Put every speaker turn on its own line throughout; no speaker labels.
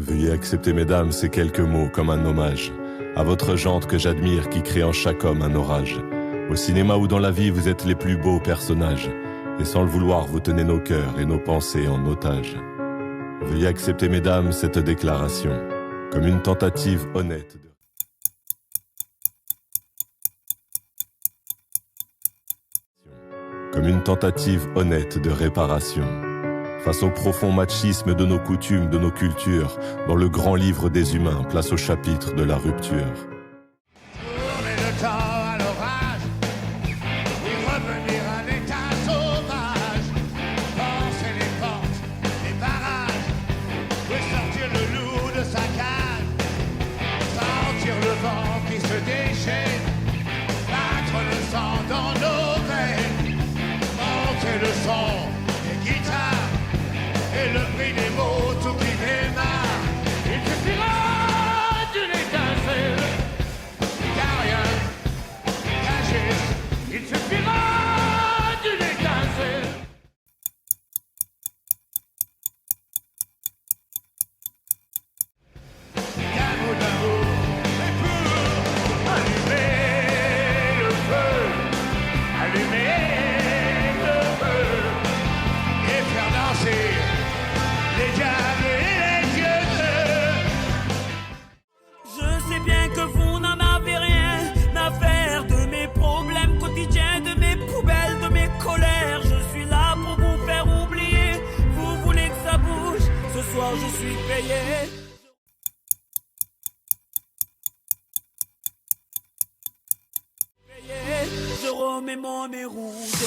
Veuillez accepter, mesdames, ces quelques mots comme un hommage à votre jante que j'admire qui crée en chaque homme un orage. Au cinéma ou dans la vie, vous êtes les plus beaux personnages. Et sans le vouloir, vous tenez nos cœurs et nos pensées en otage. Veuillez accepter, mesdames, cette déclaration comme une tentative honnête de réparation. Face au profond machisme de nos coutumes, de nos cultures, dans le grand livre des humains, place au chapitre de la rupture.
Tourner le temps à l'orage et revenir à l'état sauvage. Forcer les portes, les barrages, et sortir le loup de sa cage. Sentir le vent qui se déchaîne, battre le sang dans nos veines. Monter le son des guitares et le prix des mots, tout qui démarre. Il suffira d'une étincelle, car rien caché. Il suffira d'une étincelle. Qu'un mot d'amour et pour allumer le feu, allumer le feu et faire danser les diables et les dieux.
Je sais bien que vous n'en avez rien à faire de mes problèmes quotidiens, de mes poubelles, de mes colères. Je suis là pour vous faire oublier. Vous voulez que ça bouge? Ce soir je suis payé. Je remets mon nez rouge.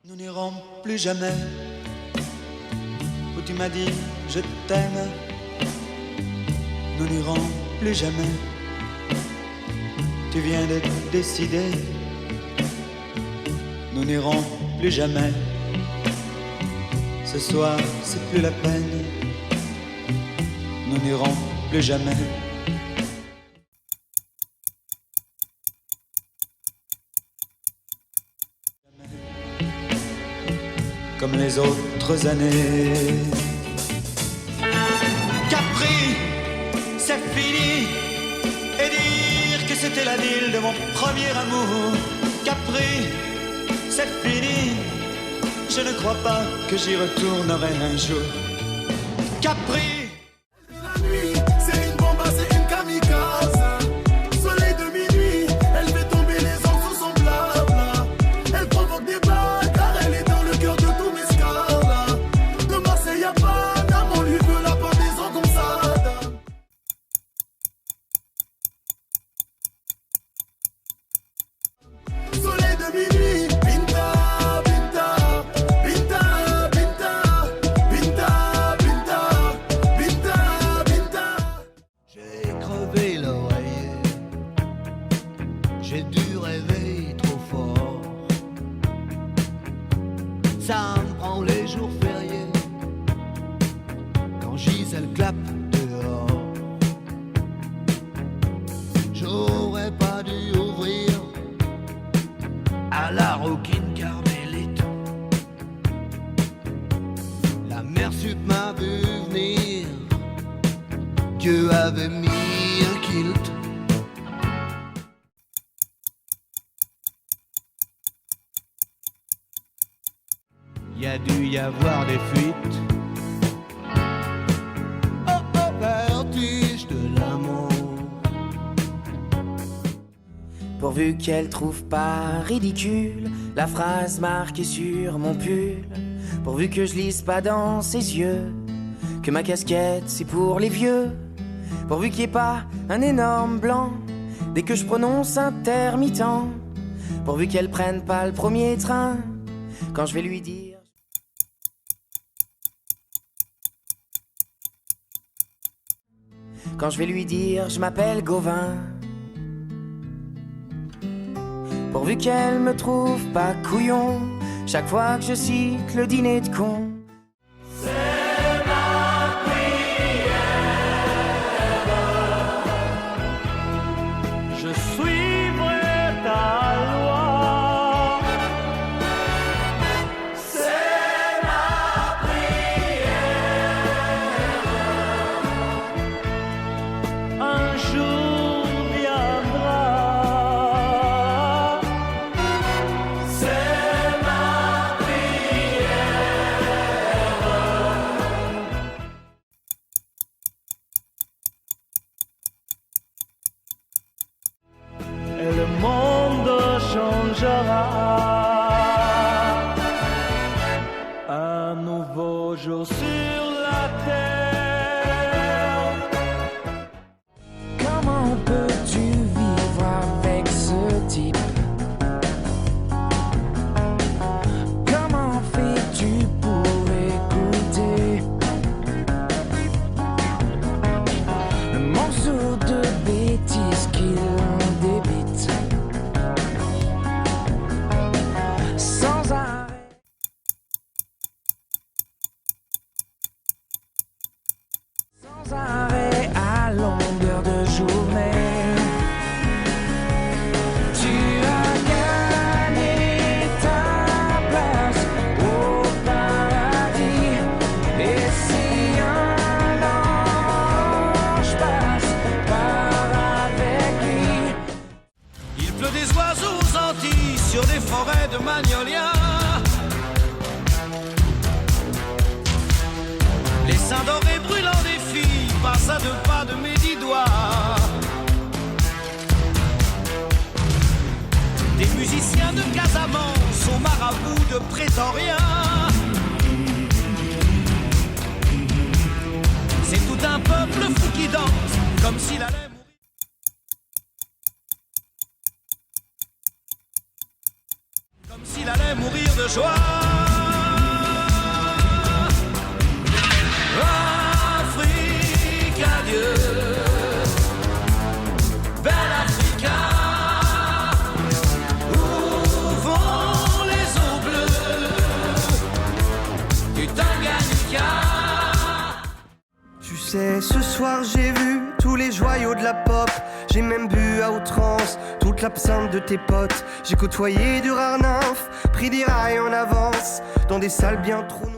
Nous n'irons plus jamais où tu m'as dit je t'aime. Nous n'irons plus jamais. Tu viens de décider. Nous n'irons plus jamais. Ce soir, c'est plus la peine. Nous n'irons plus jamais. Comme les autres années. Capri, c'est fini. Et dire que c'était la ville de mon premier amour. Capri, c'est fini. Je ne crois pas que j'y retournerai un jour. Capri.
La nuit, c'est une bombe, c'est une kamikaze. Soleil de minuit, elle fait tomber les hommes sous son blabla. Elle provoque des balles car elle est dans le cœur de tous mes scars. De Marseille à Paname, on lui veut la pendaison comme ça. Soleil de minuit, Pinta, Pinta, Pinta, Pinta, Pinta, Pinta, Pinta, Pinta.
J'ai crevé l'oreiller, j'ai dû rêver trop fort. Ça me prend les jours fériés, quand Gisèle clappe dehors. J'aurais pas dû ouvrir à la roquine carmélite. La mère sup m'a vu venir, Dieu avait mis un kilt. Il y a dû y avoir des fuites. Oh oh, vertige de l'amour.
Pourvu qu'elle trouve pas ridicule la phrase marquée sur mon pull. Pourvu que je lise pas dans ses yeux que ma casquette c'est pour les vieux. Pourvu qu'il n'y ait pas un énorme blanc dès que je prononce intermittent. Pourvu qu'elle prenne pas le premier train quand je vais lui dire. Quand je vais lui dire je m'appelle Gauvin. Pourvu qu'elle me trouve pas couillon chaque fois que je cite le dîner de con.
Je suis jour sur la terre.
Comment peux-tu vivre avec ce type? Comment fais-tu pour écouter le morceau de bêtises qu'il en débite sans arrêt? Sans arrêt à longueur de journée. Tu as gagné ta place au paradis. Et si un ange passe par avec lui,
Il pleut des oiseaux aux Antilles sur des forêts de magnolias. Les seins dorés brûlants des filles passent à 2 pas de mes 10 doigts. Des musiciens de Casamance aux marabouts de Pretoria. C'est tout un peuple fou qui danse comme s'il allait mourir. Comme s'il allait mourir de joie. Afrique, adieu. Belle Africa. Où vont les eaux bleues du Tanganyika?
Tu sais, ce soir j'ai vu tous les joyaux de la pop. J'ai même bu à outrance toute l'absinthe de tes potes. J'ai côtoyé du rare nymphe, pris des rails en avance dans des salles bien trop noires.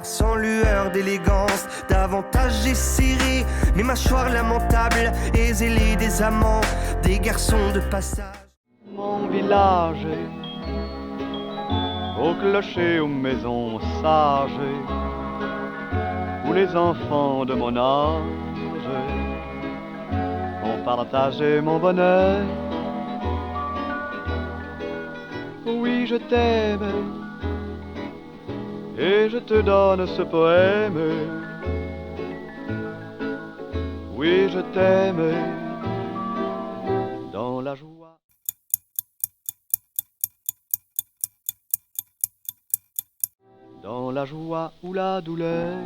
Sans lueur d'élégance, davantage j'ai serré mes mâchoires lamentables et zélé des amants, des garçons de passage.
Mon village, au clocher, aux maisons sages, où les enfants de mon âge ont partagé mon bonheur. Oui, je t'aime, et je te donne ce poème. Oui, je t'aime dans la joie. Dans la joie ou la douleur.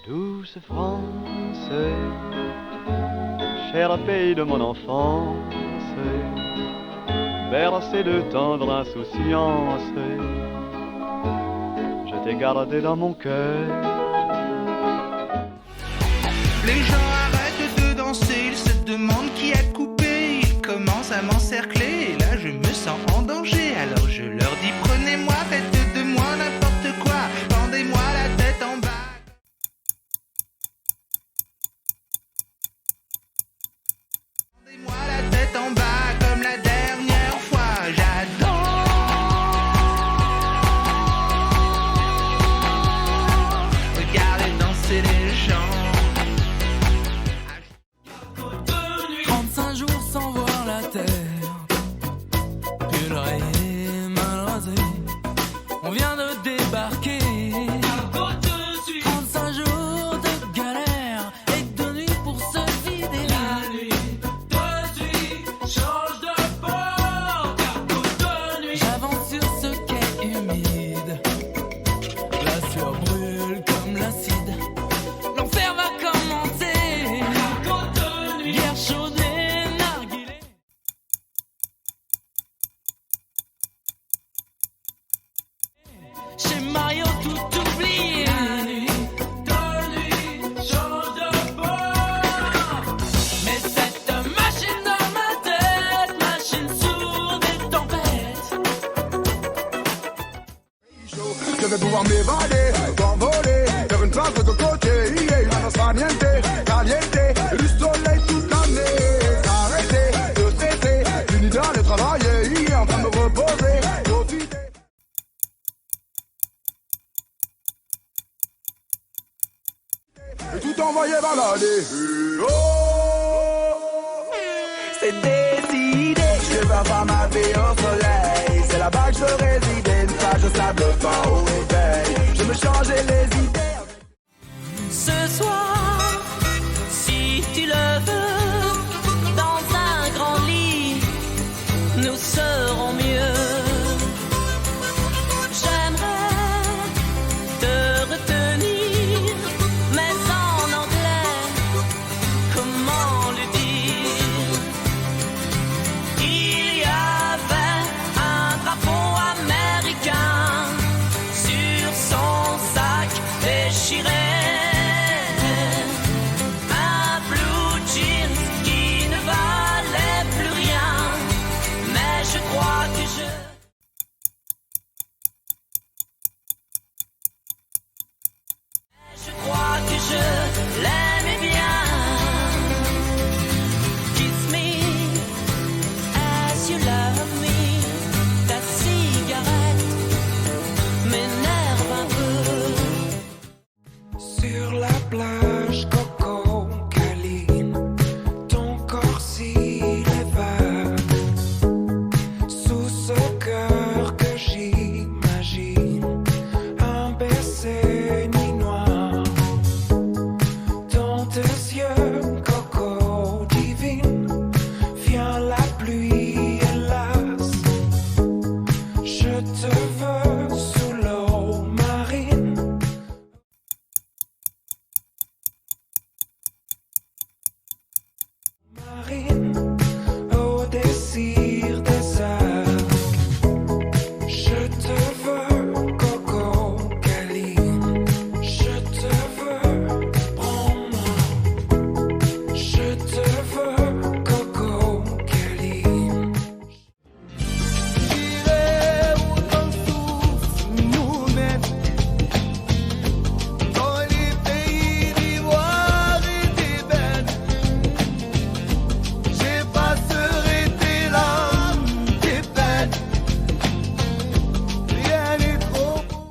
Douce France, cher pays de mon enfance, bercé de tendre insouciance, je t'ai gardé dans mon cœur.
Les gens arrêtent de danser, ils se demandent qui a coupé. Ils commencent à m'encercler et là je me sens en danger. Alors je leur dis prenez-moi, faites de moi n'importe quoi, pendez-moi la tête en bas. Pendez-moi la tête en bas comme la dernière fois. J'adore regarder danser les gens.
35 jours sans voir la terre, purée, mal rasé. On vient de débarquer. 35 jours de galère et de nuit pour se vider. La nuit de suite change de bord. Cargo de nuit. J'avance sur ce quai humide. La sueur brûle comme l'acide. L'enfer va commencer. Cargo de nuit. Guerre chaude et narguilé. Chez Mario tout oublié. La nuit de nuit change de bord. Mais cette machine dans ma tête, machine sourde et tempête.
Je vais pouvoir m'évader, m'envoler, faire une place de côté. Yeah, il n'en sera niente, caliente, du soleil toute l'année. S'arrêter, de stresser, fini d'aller travailler, yeah, en train de me reposer, profiter. Et tout envoyer balader. Oh,
C'est désir.
voir ma vie au soleil. C'est là-bas que je veux résider, une plage de sable fin au réveil. Je me changeais les idées.
Ce soir, si tu le veux, dans un grand lit, nous serons mieux. J'aimerais te retenir, mais en anglais, comment le dire? Il y avait un drapeau américain sur son sac déchiré. Je crois que je l'aimais bien. Kiss me as you love me. Ta cigarette m'énerve un peu.
Sur la plage, Coco, câline, ton corps s'il est vague. Sous ce cœur que j'imagine, un baiser nuit noire. Dans tes yeux, Coco divine, vient la pluie, hélas. Je te veux sous l'eau marine. Marine, au désir des arcs. Je te veux, Coco câline. Je te veux, prends-moi. Je te veux, Coco câline.
J'irai où ton souffle nous mène, dans les pays d'ivoire et d'ébène. J'effacerai tes larmes, tes peines. Rien n'est trop beau.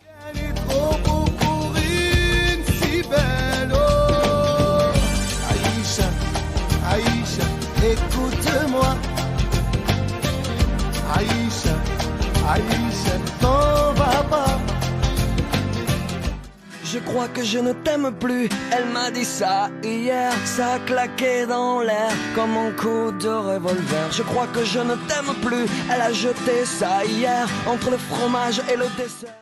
Rien n'est trop beau pour une si belle. Oh, Aïcha, Aïcha, écoute-moi. Aïcha, Aïcha, t'en vas pas.
Je crois que je ne t'aime plus. Elle m'a dit ça hier. Ça a claqué dans l'air comme un coup de revolver. Je crois que je ne t'aime plus. Elle a jeté ça hier entre le fromage et le dessert.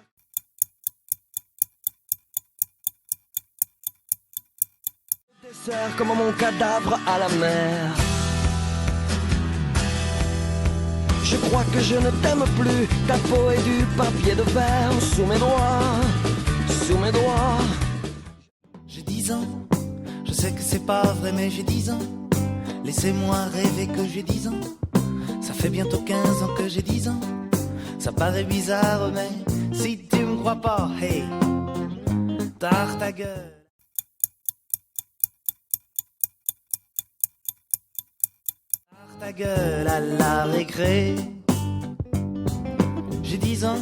Le dessert comme mon cadavre à la mer. Je crois que je ne t'aime plus. Ta peau est du papier de verre sous mes doigts. Sous mes doigts.
J'ai 10 ans, je sais que c'est pas vrai mais j'ai 10 ans. Laissez-moi rêver que j'ai 10 ans. Ça fait bientôt 15 ans que j'ai 10 ans. Ça paraît bizarre mais si tu me crois pas, hey, tard ta gueule. Tard ta gueule à la récré. J'ai 10 ans,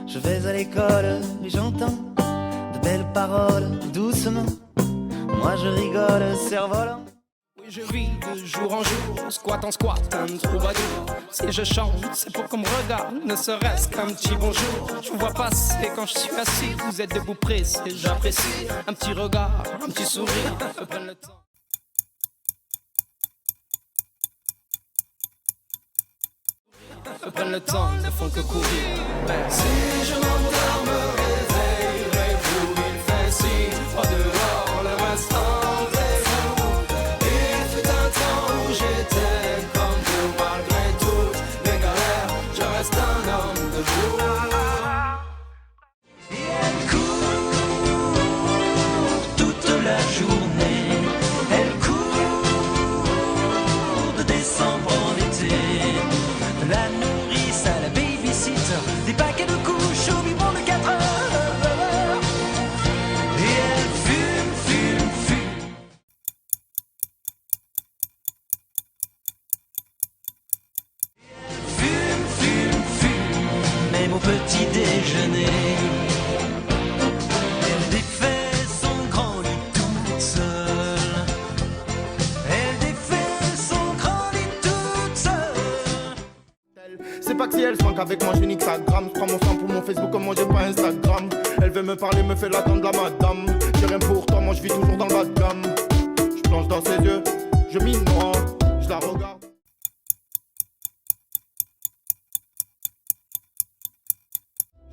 je vais à l'école et j'entends de belles paroles doucement. Moi je rigole, cerf-volant.
Oui, je vis de jour en jour, squat en squat, un troubadour. Si je chante, c'est pour qu'on me regarde, ne serait-ce qu'un petit bonjour. Je vous vois passer quand je suis assis, vous êtes debout pressé, j'apprécie. Un petit regard, un petit sourire, prenne le temps. Prenne le temps, ne font que courir. Si je m'endors, me réveillerai vous, il fait si froid dehors, le reste rendez-vous. Il fut un temps où j'étais comme vous, malgré toutes mes galères, je reste un homme debout.
Et elle court toute la journée. Elle court de décembre en été. La nourrice à la babysitter, des paquets de couches au
que si elle se manque avec moi, je nique sa gramme. Je prends mon sang pour mon Facebook, comme moi j'ai pas Instagram. Elle veut me parler, me fait l'attendre la madame. J'ai rien pour toi, moi je vis toujours dans le bas de gamme. Je plonge dans ses yeux, je m'y noie, je la regarde.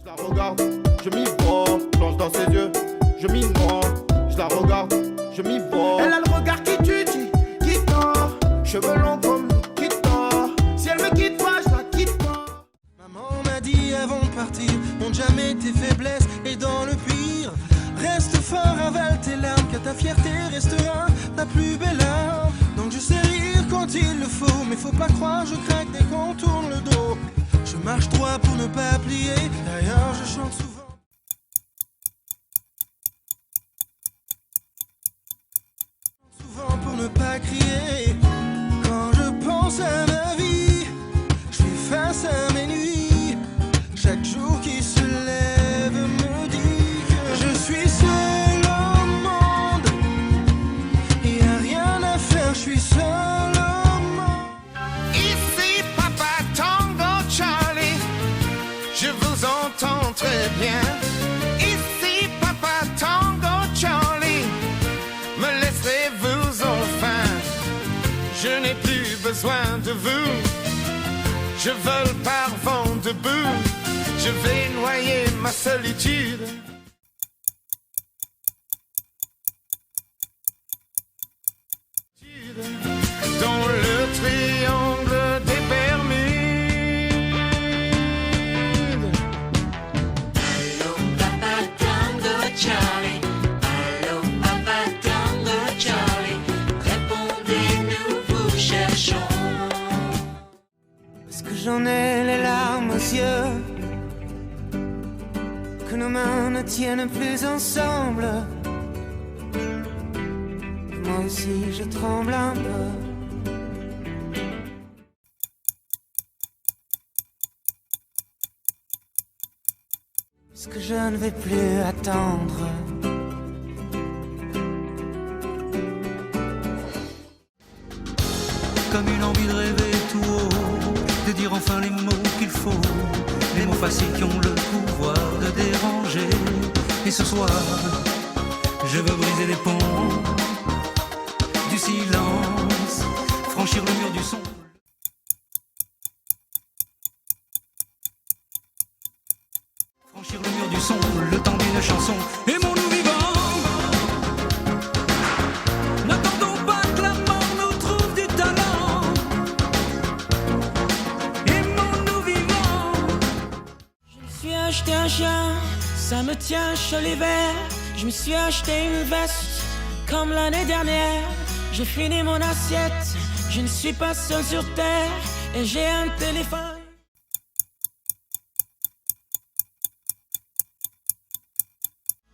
Je la regarde, je m'y vois, plonge dans ses yeux, je m'y noie, je la regarde, je m'y vois. Elle a le regard qui tue, qui tord, cheveux longs comme qui tord. Si elle me quitte pas, je la quitte pas.
Maman m'a dit avant de partir, montre jamais tes faiblesses et dans le pire, reste fort, avale tes larmes, car ta fierté restera ta plus belle arme. Donc je sais rire quand il le faut, mais faut pas croire, je craque dès qu'on tourne le dos. Je marche droit pour ne pas plier, d'ailleurs je chante souvent. Souvent pour ne pas crier, quand je pense à ma vie, je fais face à mes nuits. Chaque jour qui se lève me dit que je suis seul au monde. Y a rien à faire, je suis seul au monde.
Ici Papa Tango Charlie, je vous entends très bien. Ici Papa Tango Charlie, me laisserez-vous enfin? Je n'ai plus besoin de vous, je vole par vent debout, je vais noyer ma solitude. Dans le triangle des Bermudes.
Allô Papa Tango Charlie, allô Papa Tango Charlie, répondez-nous, vous cherchons.
Est-ce que j'en ai les larmes aux yeux, que nos mains ne tiennent plus ensemble? Moi aussi je tremble un peu. Est-ce que je ne vais plus attendre?
Comme une envie de rêver tout haut, de dire enfin les mots qu'il faut, les mots faciles qui ont le pouvoir de déranger. Et ce soir, je veux briser les ponts du silence, franchir le mur du son. Franchir le mur du son, le temps d'une chanson. Aimons-nous vivants, n'attendons pas que la mort nous trouve du talent. Aimons-nous vivants.
Je me suis acheté un chien, ça me tient chaud l'hiver. Je me suis acheté une veste, comme l'année dernière. J'ai fini mon assiette, je ne suis pas seul sur terre. Et j'ai un téléphone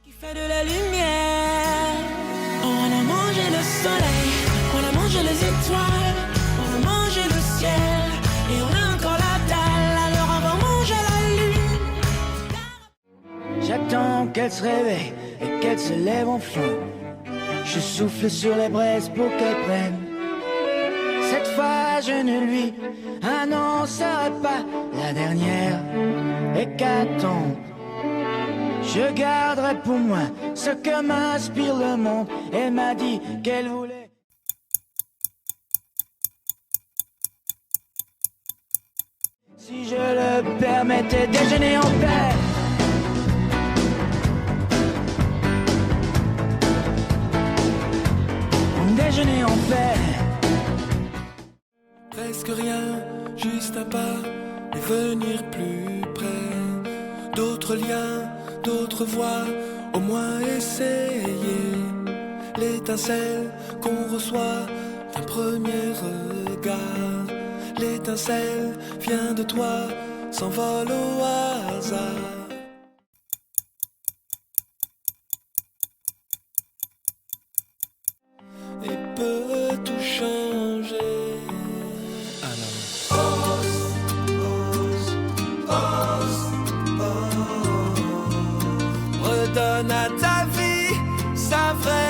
qui fait de la lumière. On a mangé le soleil, on a mangé les étoiles, on a mangé le ciel, et on a encore la dalle, alors on va manger la lune.
J'attends qu'elle se réveille et qu'elle se lève enfin. Je souffle sur les braises pour qu'elle prenne. Cette fois je ne lui annoncerai pas la dernière hécatombe. Je garderai pour moi ce que m'inspire le monde. Elle m'a dit qu'elle voulait. Si je le permettais, déjeuner en paix. Déjeuner en paix.
Presque rien, juste un pas et venir plus près. D'autres liens, d'autres voies, au moins essayer. L'étincelle qu'on reçoit d'un premier regard. L'étincelle vient de toi, s'envole au hasard. Et peut tout changer. Alors ose, redonne à ta vie sa vraie